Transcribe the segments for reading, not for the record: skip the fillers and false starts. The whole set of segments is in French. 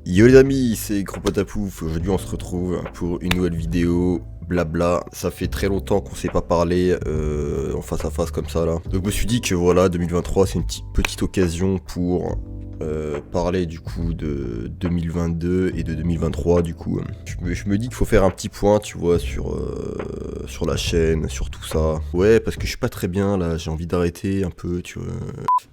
Yo les amis, c'est Gros Patapouf. Aujourd'hui on se retrouve pour une nouvelle vidéo, blabla. Ça fait très longtemps qu'on s'est pas parlé en face à face comme ça là. Donc je me suis dit que voilà, 2023 c'est une petite occasion pour parler du coup de 2022 et de 2023 du coup. Je me dis qu'il faut faire un petit point, tu vois, sur la chaîne, sur tout ça. Ouais, parce que je suis pas très bien là, j'ai envie d'arrêter un peu, tu vois.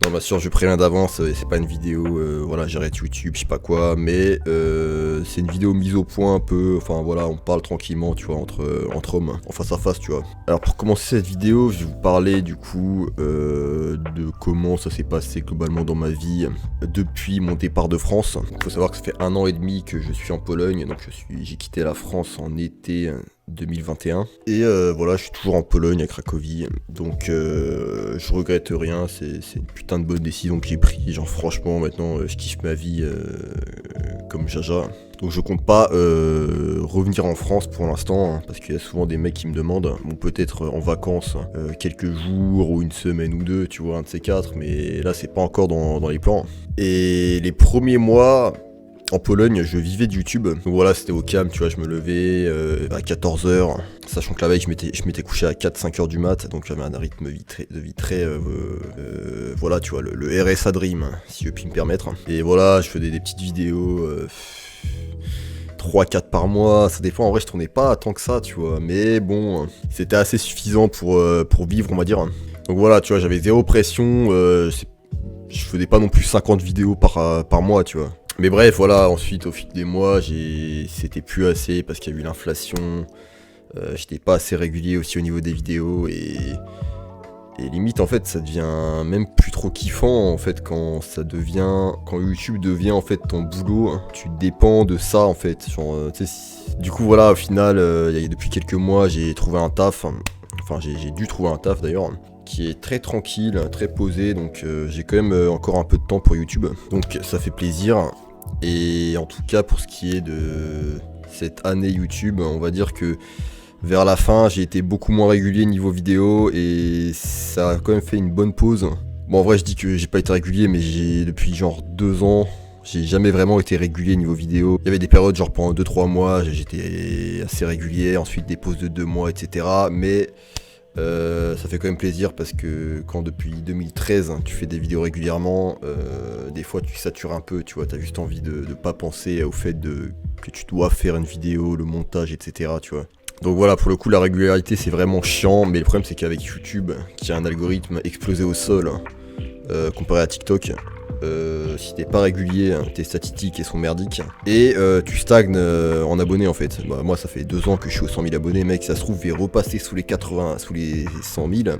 Non, bien sûr, je préviens d'avance, c'est pas une vidéo, voilà, j'arrête YouTube, je sais pas quoi, mais c'est une vidéo mise au point un peu, enfin voilà, on parle tranquillement, tu vois, entre hommes, en face à face, tu vois. Alors pour commencer cette vidéo, je vais vous parler du coup de comment ça s'est passé globalement dans ma vie depuis mon départ de France. Il faut savoir que ça fait 1 an et demi que je suis en Pologne, donc j'ai quitté la France en été 2021 et voilà, je suis toujours en Pologne à Cracovie, donc je regrette rien, c'est une putain de bonne décision que j'ai prise, genre franchement maintenant je kiffe ma vie comme Jaja. Donc je compte pas revenir en France pour l'instant, hein, parce qu'il y a souvent des mecs qui me demandent, bon peut-être en vacances, quelques jours ou une semaine ou deux, tu vois, un de ces quatre, mais là c'est pas encore dans les plans. Et les premiers mois en Pologne, je vivais de YouTube, donc voilà, c'était au calme, tu vois, je me levais à 14h, sachant que la veille, je m'étais couché à 4-5h du mat, donc j'avais un rythme de vie très, voilà, tu vois, le RSA Dream, si je puis me permettre. Et voilà, je faisais des petites vidéos, 3-4 par mois, ça dépend, en vrai, je tournais pas tant que ça, tu vois, mais bon, c'était assez suffisant pour vivre, on va dire. Donc voilà, tu vois, j'avais zéro pression, je faisais pas non plus 50 vidéos par mois, tu vois. Mais bref, voilà, ensuite, au fil des mois, c'était plus assez parce qu'il y a eu l'inflation. J'étais pas assez régulier aussi au niveau des vidéos et limite, en fait, ça devient même plus trop kiffant, en fait, quand YouTube devient, en fait, ton boulot. Hein. Tu dépends de ça, en fait. Genre, du coup, voilà, au final, depuis quelques mois, j'ai trouvé un taf. Enfin, j'ai dû trouver un taf, d'ailleurs, qui est très tranquille, très posé, donc j'ai quand même encore un peu de temps pour YouTube, donc ça fait plaisir. Et en tout cas pour ce qui est de cette année YouTube, on va dire que vers la fin j'ai été beaucoup moins régulier niveau vidéo et ça a quand même fait une bonne pause. Bon, en vrai je dis que j'ai pas été régulier, mais depuis genre 2 ans j'ai jamais vraiment été régulier niveau vidéo. Il y avait des périodes genre pendant 2-3 mois j'étais assez régulier, ensuite des pauses de 2 mois etc, mais ça fait quand même plaisir parce que quand depuis 2013 hein, tu fais des vidéos régulièrement, des fois tu satures un peu, tu vois, t'as juste envie de pas penser au fait que tu dois faire une vidéo, le montage, etc. Tu vois. Donc voilà, pour le coup la régularité c'est vraiment chiant, mais le problème c'est qu'avec YouTube, qui a un algorithme explosé au sol, comparé à TikTok, si t'es pas régulier, hein, tes statistiques elles sont merdiques et tu stagnes en abonnés en fait. Bah, moi ça fait 2 ans que je suis aux 100 000 abonnés, mec, ça se trouve je vais repasser sous les 80, sous les 100 000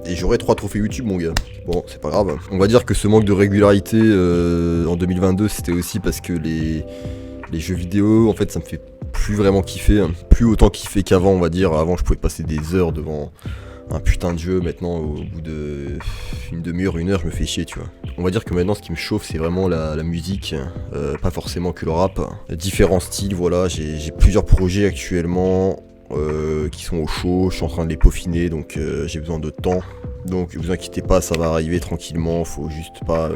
et j'aurai 3 trophées YouTube mon gars. Bon, c'est pas grave. On va dire que ce manque de régularité en 2022 c'était aussi parce que les jeux vidéo en fait ça me fait plus vraiment kiffer, hein. Plus autant kiffer qu'avant, on va dire. Avant je pouvais passer des heures devant un putain de jeu, maintenant au bout de une demi-heure, 1 heure, je me fais chier, tu vois. On va dire que maintenant ce qui me chauffe c'est vraiment la musique, pas forcément que le rap. Différents styles, voilà, j'ai plusieurs projets actuellement qui sont au chaud, je suis en train de les peaufiner, donc j'ai besoin de temps. Donc vous inquiétez pas, ça va arriver tranquillement, faut juste pas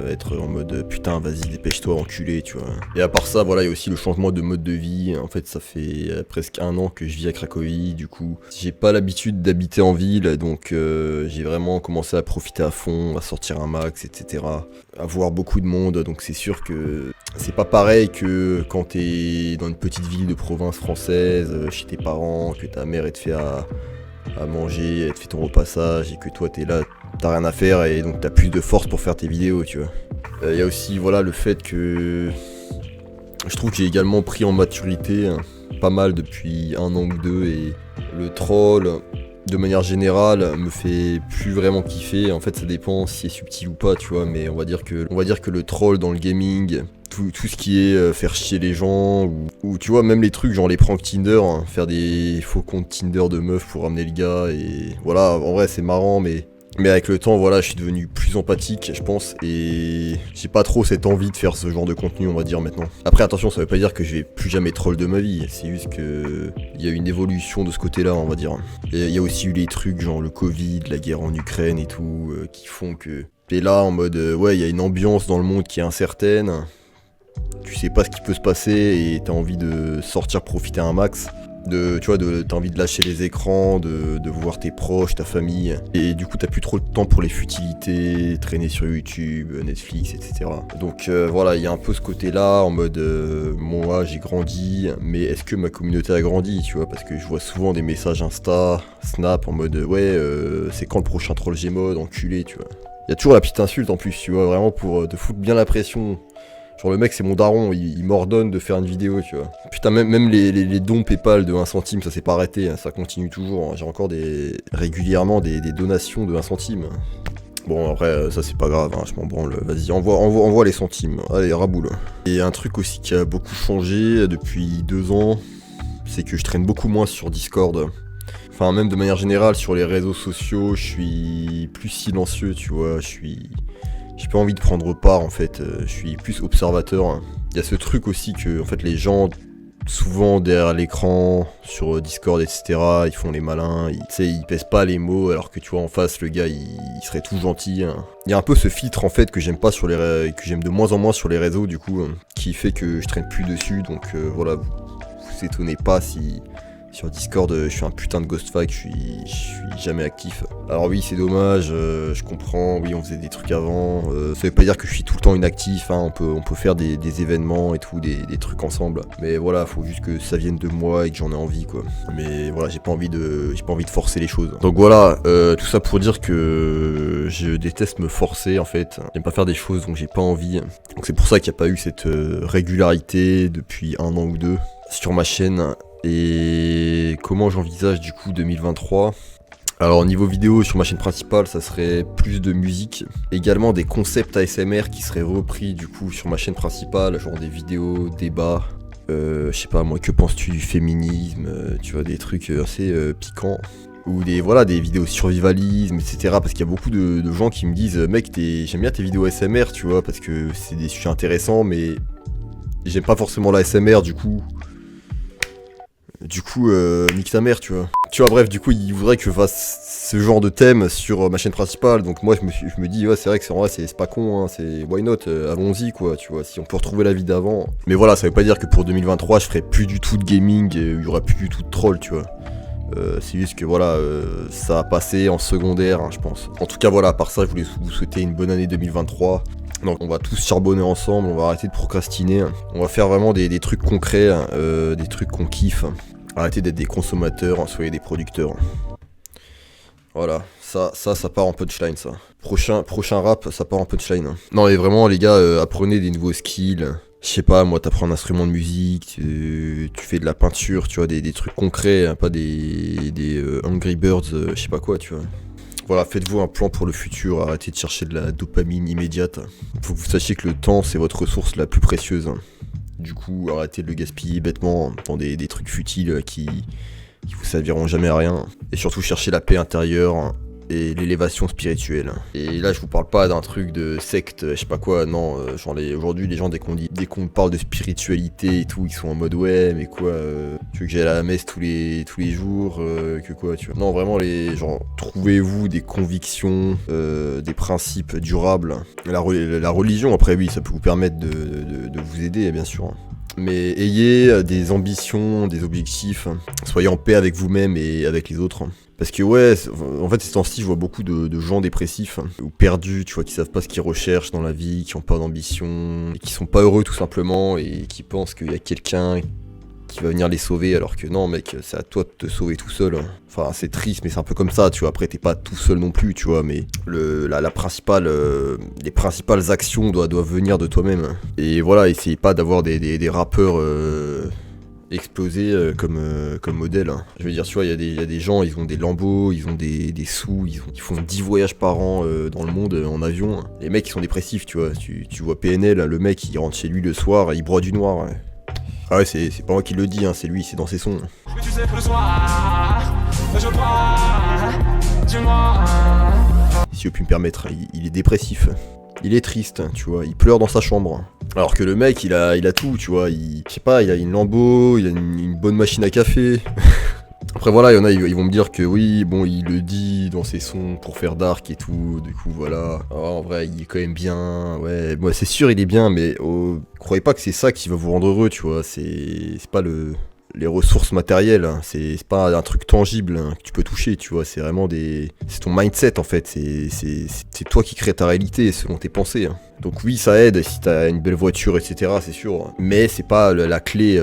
être en mode putain vas-y dépêche-toi enculé, tu vois. Et à part ça, voilà, il y a aussi le changement de mode de vie. En fait ça fait presque 1 an que je vis à Cracovie, du coup j'ai pas l'habitude d'habiter en ville, donc j'ai vraiment commencé à profiter à fond, à sortir un max, etc. À voir beaucoup de monde, donc c'est sûr que c'est pas pareil que quand t'es dans une petite ville de province française, chez tes parents, que ta mère elle te fait à manger, elle te fait ton repassage et que toi t'es là, t'as rien à faire et donc t'as plus de force pour faire tes vidéos, tu vois. Y a aussi voilà le fait que je trouve que j'ai également pris en maturité pas mal depuis 1 an ou 2 et le troll de manière générale me fait plus vraiment kiffer. En fait ça dépend si c'est subtil ou pas, tu vois, mais on va dire que le troll dans le gaming, tout ce qui est faire chier les gens ou tu vois même les trucs genre les pranks Tinder, hein, faire des faux comptes Tinder de meufs pour ramener le gars et voilà, en vrai c'est marrant mais avec le temps voilà je suis devenu plus empathique je pense et j'ai pas trop cette envie de faire ce genre de contenu on va dire maintenant. Après attention ça veut pas dire que je vais plus jamais troll de ma vie, c'est juste que il y a une évolution de ce côté là on va dire. Et il y a aussi eu les trucs genre le Covid, la guerre en Ukraine et tout qui font que t'es là en mode ouais il y a une ambiance dans le monde qui est incertaine. tu sais pas ce qui peut se passer et t'as envie de sortir profiter un max. T'as envie de lâcher les écrans, de voir tes proches, ta famille. Et du coup, t'as plus trop le temps pour les futilités, traîner sur YouTube, Netflix, etc. Donc voilà, il y a un peu ce côté-là, en mode, moi j'ai grandi, mais est-ce que ma communauté a grandi, tu vois? Parce que je vois souvent des messages Insta, Snap, en mode, ouais, c'est quand le prochain troll Gmod, enculé, tu vois. Il y a toujours la petite insulte en plus, tu vois, vraiment pour te foutre bien la pression. Genre le mec c'est mon daron, il m'ordonne de faire une vidéo, tu vois. Putain, même les dons Paypal de 1 centime, ça s'est pas arrêté, hein, ça continue toujours. Hein. J'ai encore régulièrement des donations de 1 centime. Bon après ça c'est pas grave, hein, je m'en branle, vas-y envoie les centimes, allez raboule. Et un truc aussi qui a beaucoup changé depuis 2 ans, c'est que je traîne beaucoup moins sur Discord. Enfin même de manière générale sur les réseaux sociaux, je suis plus silencieux, tu vois, j'ai pas envie de prendre part en fait, je suis plus observateur. Il y a ce truc aussi que en fait les gens souvent derrière l'écran, sur Discord etc, ils font les malins, ils pèsent pas les mots alors que tu vois en face le gars il serait tout gentil. Il y a un peu ce filtre en fait que j'aime pas que j'aime de moins en moins sur les réseaux du coup, qui fait que je traîne plus dessus, donc voilà, vous étonnez pas si... Sur Discord, je suis un putain de ghost fac, je suis jamais actif. Alors oui, c'est dommage, je comprends, oui, on faisait des trucs avant. Ça veut pas dire que je suis tout le temps inactif, hein, on peut faire des événements et tout, des trucs ensemble. Mais voilà, faut juste que ça vienne de moi et que j'en ai envie, quoi. Mais voilà, j'ai pas envie de forcer les choses. Donc voilà, tout ça pour dire que je déteste me forcer, en fait. J'aime pas faire des choses dont j'ai pas envie. Donc c'est pour ça qu'il n'y a pas eu cette régularité depuis 1 an ou 2 sur ma chaîne. Et comment j'envisage du coup 2023 ? Alors niveau vidéo sur ma chaîne principale, ça serait plus de musique, également des concepts ASMR qui seraient repris du coup sur ma chaîne principale, genre des vidéos, débats, je sais pas moi, que penses-tu du féminisme, tu vois, des trucs assez piquants. Ou des vidéos survivalisme, etc. Parce qu'il y a beaucoup de gens qui me disent mec, j'aime bien tes vidéos ASMR, tu vois, parce que c'est des sujets intéressants, mais j'aime pas forcément la ASMR, du coup, nique ta mère, tu vois. Tu vois, bref, du coup, il voudrait que je fasse ce genre de thème sur ma chaîne principale. Donc moi, je me dis, ouais, c'est vrai que c'est pas con, hein, c'est why not, allons-y, quoi, tu vois, si on peut retrouver la vie d'avant. Mais voilà, ça veut pas dire que pour 2023, je ferai plus du tout de gaming, et il y aura plus du tout de troll, tu vois. C'est juste que voilà, ça a passé en secondaire, hein, je pense. En tout cas, voilà, à part ça, je voulais vous souhaiter une bonne année 2023. Donc on va tous charbonner ensemble, on va arrêter de procrastiner. On va faire vraiment des trucs concrets, des trucs qu'on kiffe. Arrêtez d'être des consommateurs, soyez des producteurs. Voilà, ça part en punchline, ça. Prochain rap, ça part en punchline. Non mais vraiment les gars, apprenez des nouveaux skills. Je sais pas, moi t'apprends un instrument de musique, tu fais de la peinture, tu vois, des trucs concrets, hein, pas des Angry Birds, je sais pas quoi, tu vois. Voilà, faites-vous un plan pour le futur, arrêtez de chercher de la dopamine immédiate. Faut que vous sachiez que le temps, c'est votre ressource la plus précieuse. Du coup, arrêtez de le gaspiller bêtement dans des trucs futiles qui vous serviront jamais à rien. Et surtout, cherchez la paix intérieure et l'élévation spirituelle. Et là, je vous parle pas d'un truc de secte, je sais pas quoi, non. Aujourd'hui, les gens, dès qu'on parle de spiritualité et tout, ils sont en mode ouais, mais quoi, tu veux que j'aille à la messe tous les jours, que quoi, tu vois. Non, vraiment, trouvez-vous des convictions, des principes durables. La religion, après, oui, ça peut vous permettre de vous aider, bien sûr. Mais ayez des ambitions, des objectifs, soyez en paix avec vous-même et avec les autres. Parce que ouais, en fait ces temps-ci je vois beaucoup de gens dépressifs ou perdus, tu vois, qui savent pas ce qu'ils recherchent dans la vie, qui ont pas d'ambition, et qui sont pas heureux tout simplement et qui pensent qu'il y a quelqu'un qui va venir les sauver alors que non mec, c'est à toi de te sauver tout seul. Enfin c'est triste mais c'est un peu comme ça, tu vois, après t'es pas tout seul non plus, tu vois, mais les principales actions doivent venir de toi-même. Et voilà, essayez pas d'avoir des rappeurs explosés comme modèle. Je veux dire, tu vois, il y a des gens, ils ont des Lambeaux, ils ont des sous, ils font 10 voyages par an dans le monde en avion. Les mecs ils sont dépressifs, tu vois, tu vois PNL, le mec il rentre chez lui le soir, il broie du noir. Ouais. Ah ouais, c'est pas moi qui le dis, hein, c'est lui, c'est dans ses sons. Mais tu sais que le soir, je crois, dis-moi. Si je puis me permettre, il est dépressif. Il est triste, tu vois, il pleure dans sa chambre. Alors que le mec, il a tout, tu vois, je sais pas, il a une Lambo, il a une bonne machine à café. Après voilà, il y en a, ils vont me dire que oui, bon, il le dit dans ses sons pour faire dark et tout, du coup voilà. Ah, en vrai, il est quand même bien, ouais, moi c'est sûr il est bien, mais croyez pas que c'est ça qui va vous rendre heureux, tu vois, c'est pas les ressources matérielles, hein. C'est pas un truc tangible, hein, que tu peux toucher, tu vois, c'est vraiment c'est ton mindset en fait, c'est toi qui crée ta réalité selon tes pensées, hein. Donc oui, ça aide si t'as une belle voiture, etc., c'est sûr, mais c'est pas la clé,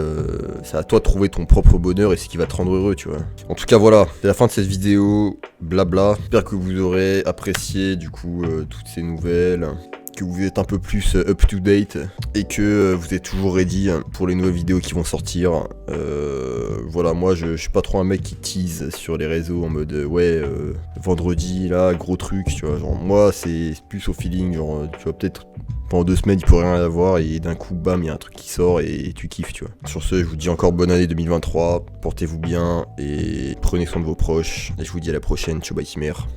c'est à toi de trouver ton propre bonheur et ce qui va te rendre heureux, tu vois. En tout cas voilà, c'est la fin de cette vidéo, blabla, j'espère que vous aurez apprécié du coup toutes ces nouvelles, que vous êtes un peu plus up to date et que vous êtes toujours ready pour les nouvelles vidéos qui vont sortir. Voilà, moi je suis pas trop un mec qui tease sur les réseaux en mode ouais vendredi là gros truc, tu vois, genre moi c'est plus au feeling, genre tu vois peut-être pendant 2 semaines il peut rien y avoir et d'un coup bam il y a un truc qui sort et tu kiffes, tu vois. Sur ce, je vous dis encore bonne année 2023, portez-vous bien et prenez soin de vos proches et je vous dis à la prochaine, ciao bye Chimère.